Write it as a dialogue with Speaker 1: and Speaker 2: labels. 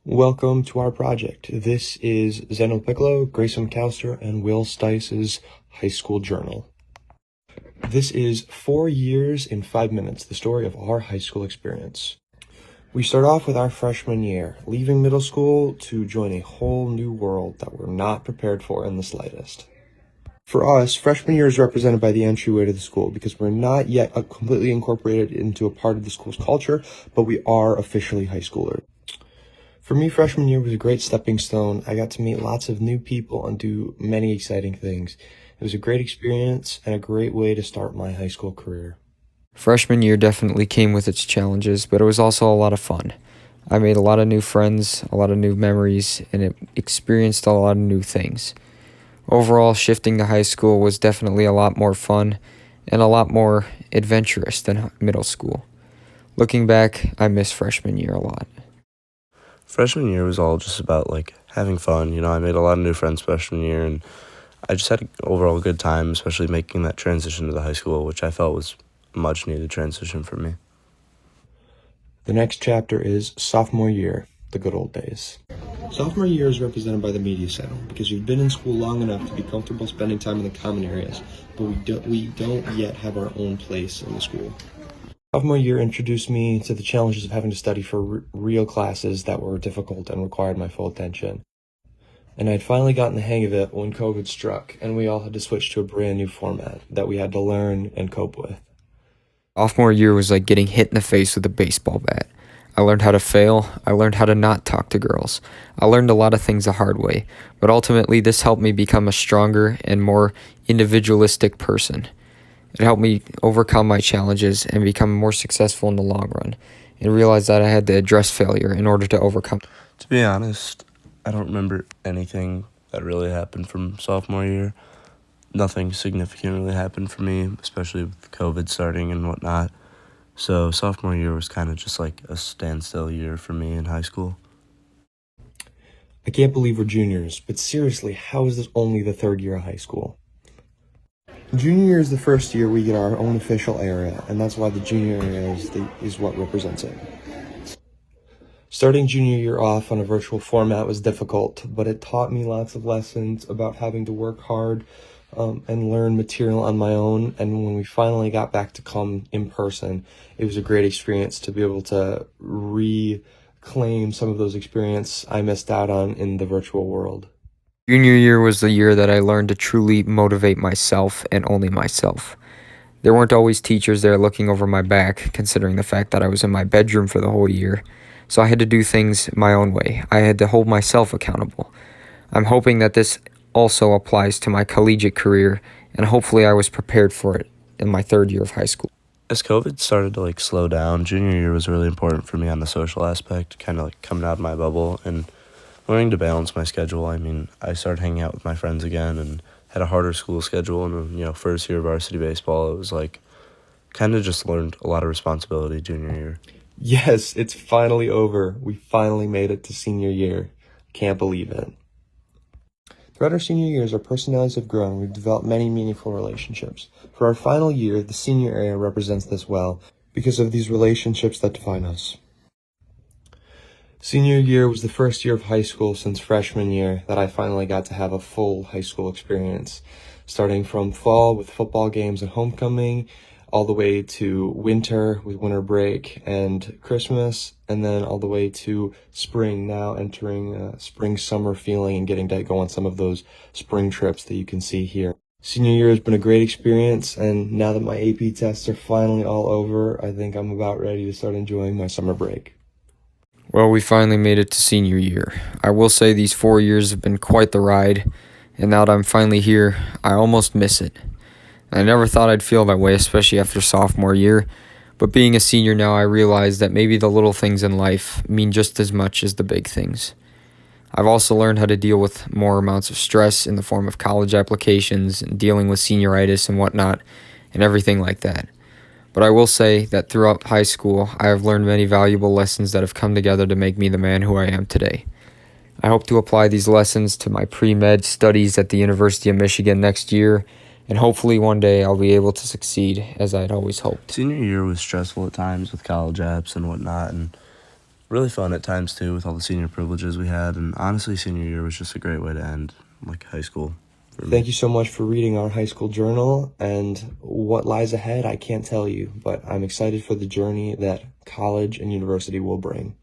Speaker 1: Welcome to our project. This is Zeno Piccolo, Grayson McAllister, and Will Stice's high school journal. This is 4 years in 5 minutes, the story of our high school experience. We start off with our freshman year, leaving middle school to join a whole new world that we're not prepared for in the slightest. For us, freshman year is represented by the entryway to the school because we're not yet completely incorporated into a part of the school's culture, but we are officially high schoolers. For me, freshman year was a great stepping stone. I got to meet lots of new people and do many exciting things. It was a great experience and a great way to start my high school career.
Speaker 2: Freshman year definitely came with its challenges, but it was also a lot of fun. I made a lot of new friends, a lot of new memories, and experienced a lot of new things. Overall, shifting to high school was definitely a lot more fun and a lot more adventurous than middle school. Looking back, I miss freshman year a lot.
Speaker 3: Freshman year was all just about having fun. I made a lot of new friends freshman year, and I just had an overall good time, especially making that transition to the high school, which I felt was a much needed transition for me.
Speaker 1: The next chapter is sophomore year, the good old days. Sophomore year is represented by the media center because we've been in school long enough to be comfortable spending time in the common areas, but we don't yet have our own place in the school. Sophomore year introduced me to the challenges of having to study for real classes that were difficult and required my full attention. And I'd finally gotten the hang of it when COVID struck, and we all had to switch to a brand new format that we had to learn and cope with.
Speaker 2: Sophomore year was like getting hit in the face with a baseball bat. I learned how to fail. I learned how to not talk to girls. I learned a lot of things the hard way, but ultimately this helped me become a stronger and more individualistic person. It helped me overcome my challenges and become more successful in the long run, and realize that I had to address failure in order to overcome.
Speaker 3: To be honest, I don't remember anything that really happened from sophomore year. Nothing significant really happened for me, especially with COVID starting and whatnot. So sophomore year was kind of just like a standstill year for me in high school.
Speaker 1: I can't believe we're juniors, but seriously, how is this only the third year of high school? Junior year is the first year we get our own official area, and that's why the junior area is what represents it. Starting junior year off on a virtual format was difficult, but it taught me lots of lessons about having to work hard and learn material on my own. And when we finally got back to come in person, it was a great experience to be able to reclaim some of those experiences I missed out on in the virtual world.
Speaker 2: Junior year was the year that I learned to truly motivate myself and only myself. There weren't always teachers there looking over my back, considering the fact that I was in my bedroom for the whole year. So I had to do things my own way. I had to hold myself accountable. I'm hoping that this also applies to my collegiate career, and hopefully I was prepared for it in my third year of high school.
Speaker 3: As COVID started to slow down, junior year was really important for me on the social aspect, kind of coming out of my bubble and learning to balance my schedule. I started hanging out with my friends again and had a harder school schedule. And, first year of varsity baseball, it was kind of just learned a lot of responsibility junior year.
Speaker 1: Yes, it's finally over. We finally made it to senior year. Can't believe it. Throughout our senior years, our personalities have grown. We've developed many meaningful relationships. For our final year, the senior area represents this well because of these relationships that define us. Senior year was the first year of high school since freshman year that I finally got to have a full high school experience, starting from fall with football games and homecoming, all the way to winter with winter break and Christmas, and then all the way to spring, now entering spring-summer feeling and getting to go on some of those spring trips that you can see here. Senior year has been a great experience, and now that my AP tests are finally all over, I think I'm about ready to start enjoying my summer break.
Speaker 2: Well, we finally made it to senior year. I will say these 4 years have been quite the ride, and now that I'm finally here, I almost miss it. I never thought I'd feel that way, especially after sophomore year, but being a senior now, I realize that maybe the little things in life mean just as much as the big things. I've also learned how to deal with more amounts of stress in the form of college applications and dealing with senioritis and whatnot, and everything like that. But I will say that throughout high school, I have learned many valuable lessons that have come together to make me the man who I am today. I hope to apply these lessons to my pre-med studies at the University of Michigan next year, and hopefully one day I'll be able to succeed as I had always hoped.
Speaker 3: Senior year was stressful at times with college apps and whatnot, and really fun at times too with all the senior privileges we had. And honestly, senior year was just a great way to end like high school for me.
Speaker 1: Thank you so much for reading our high school journal, and what lies ahead, I can't tell you, but I'm excited for the journey that college and university will bring.